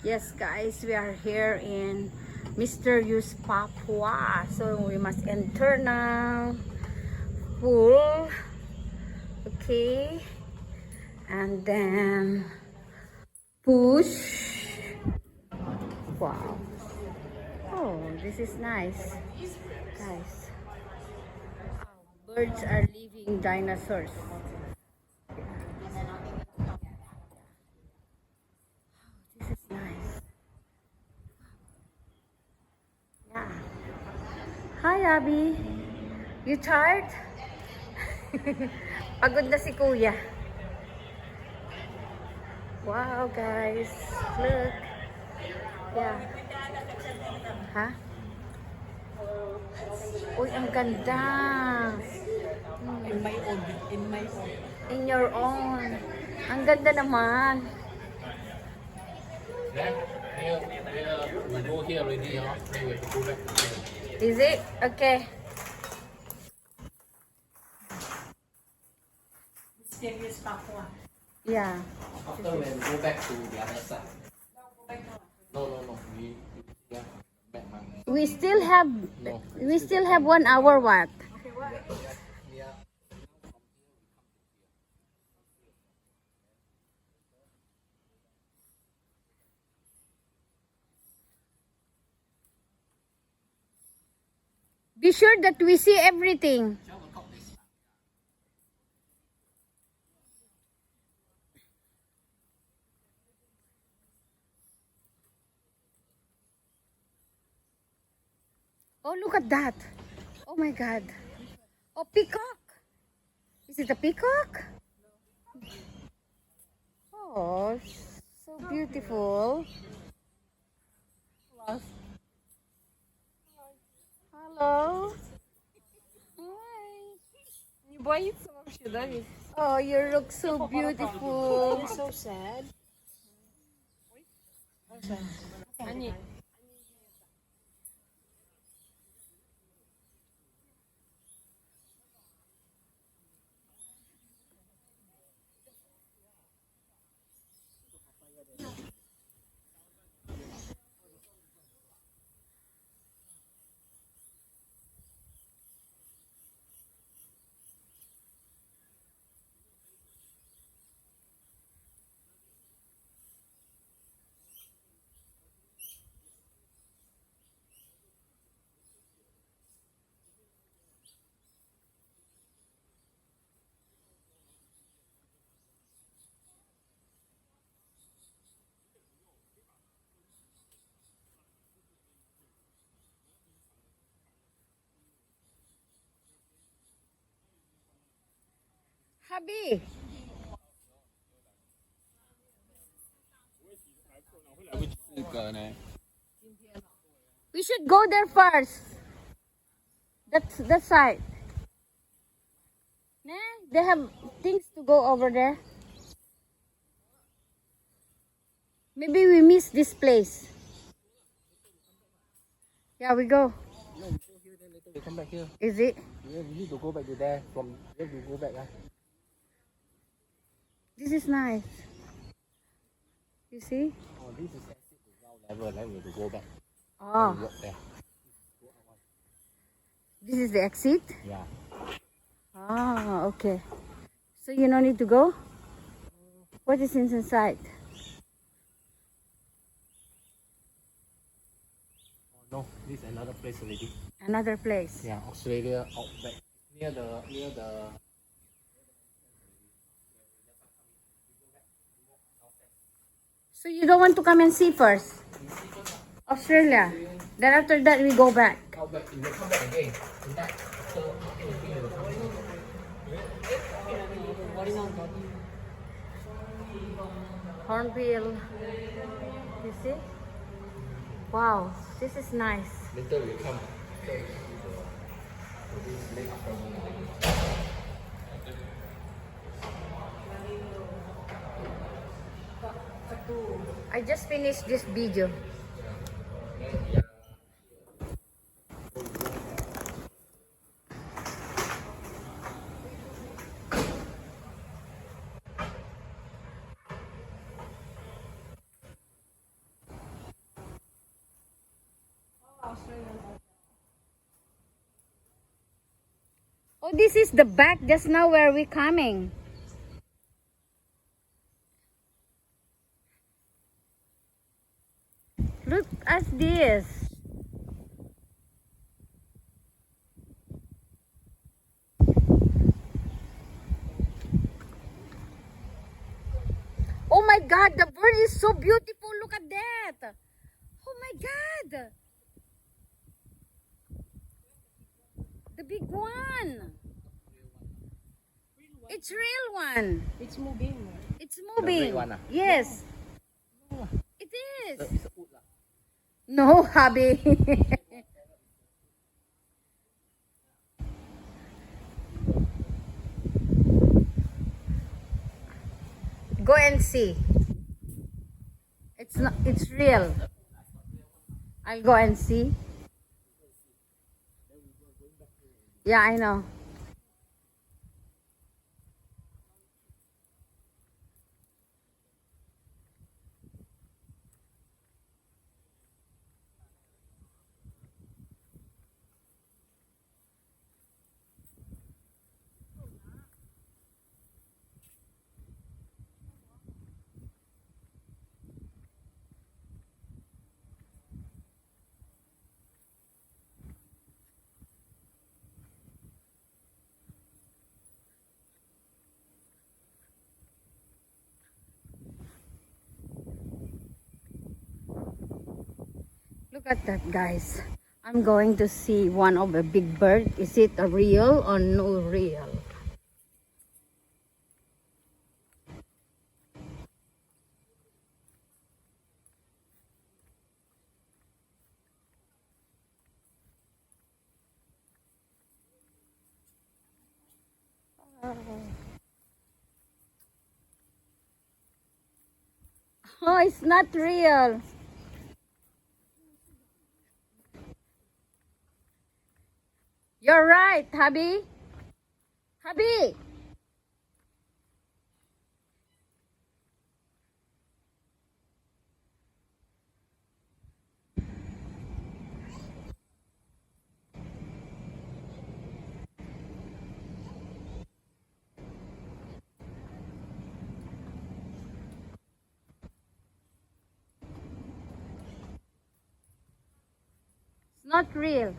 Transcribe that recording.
Yes guys, we are here in Mysterious Papua. So we must enter now. Pool. Okay. And then push. Wow. Oh, this is nice. Guys. Birds are living dinosaurs. This is nice. Yeah. Hi Abby. You tired? Pagod na si Kuya. Wow guys. Look. Yeah. Ha? Uy, ang ganda. In my own. In your own. Ang ganda naman. We go here already, huh? Then we have to go back to here. Is it? Okay. Mysterious Papua. Yeah. After when we go back to the other side. No. Yeah, back man. We still have 1 hour what? Yeah. Be sure that we see everything. Oh, look at that. Oh my God. Oh, peacock. Is it a peacock? Oh, so beautiful. Hello. Hi. Не боится вообще, да, ведь? Oh, you look so beautiful. So sad. Они... Habi. We should go there first. That's the side. Nah, they have things to go over there. Maybe we miss this place. Yeah, we go. No, we go here, then later we come back here. Is it? Yeah, we need to go back to there. From here we go back. This is nice. You see? Oh, this is exit to ground level, then we have to go back. Oh, And walk there. this is the exit? Yeah. Ah, okay. So you don't need to go? What is inside? Oh no, this is another place already. Another place. Yeah, Australia outback. Near the So you don't want to come and see first? Australia. Then after that we go back. outback. We will come back again. Tonight. So Hornbill. You see? Wow, this is nice. later we come. This lake after I just finished this video. Australian. Oh, this is the back just now where we coming. Look at this. Oh my God, the bird is so beautiful. Look at that. Oh my God. The big one. It's real one. It's moving. It's moving. real one, ah? Yes. It is. It's a wood lah. No, hubby. Go and see. It's not, it's real. I'll go and see. Yeah, I know. Look at that, guys. I'm going to see one of a big bird. Is it a real or no real? Oh, it's not real. You're right, hubby. Hubby. It's not real.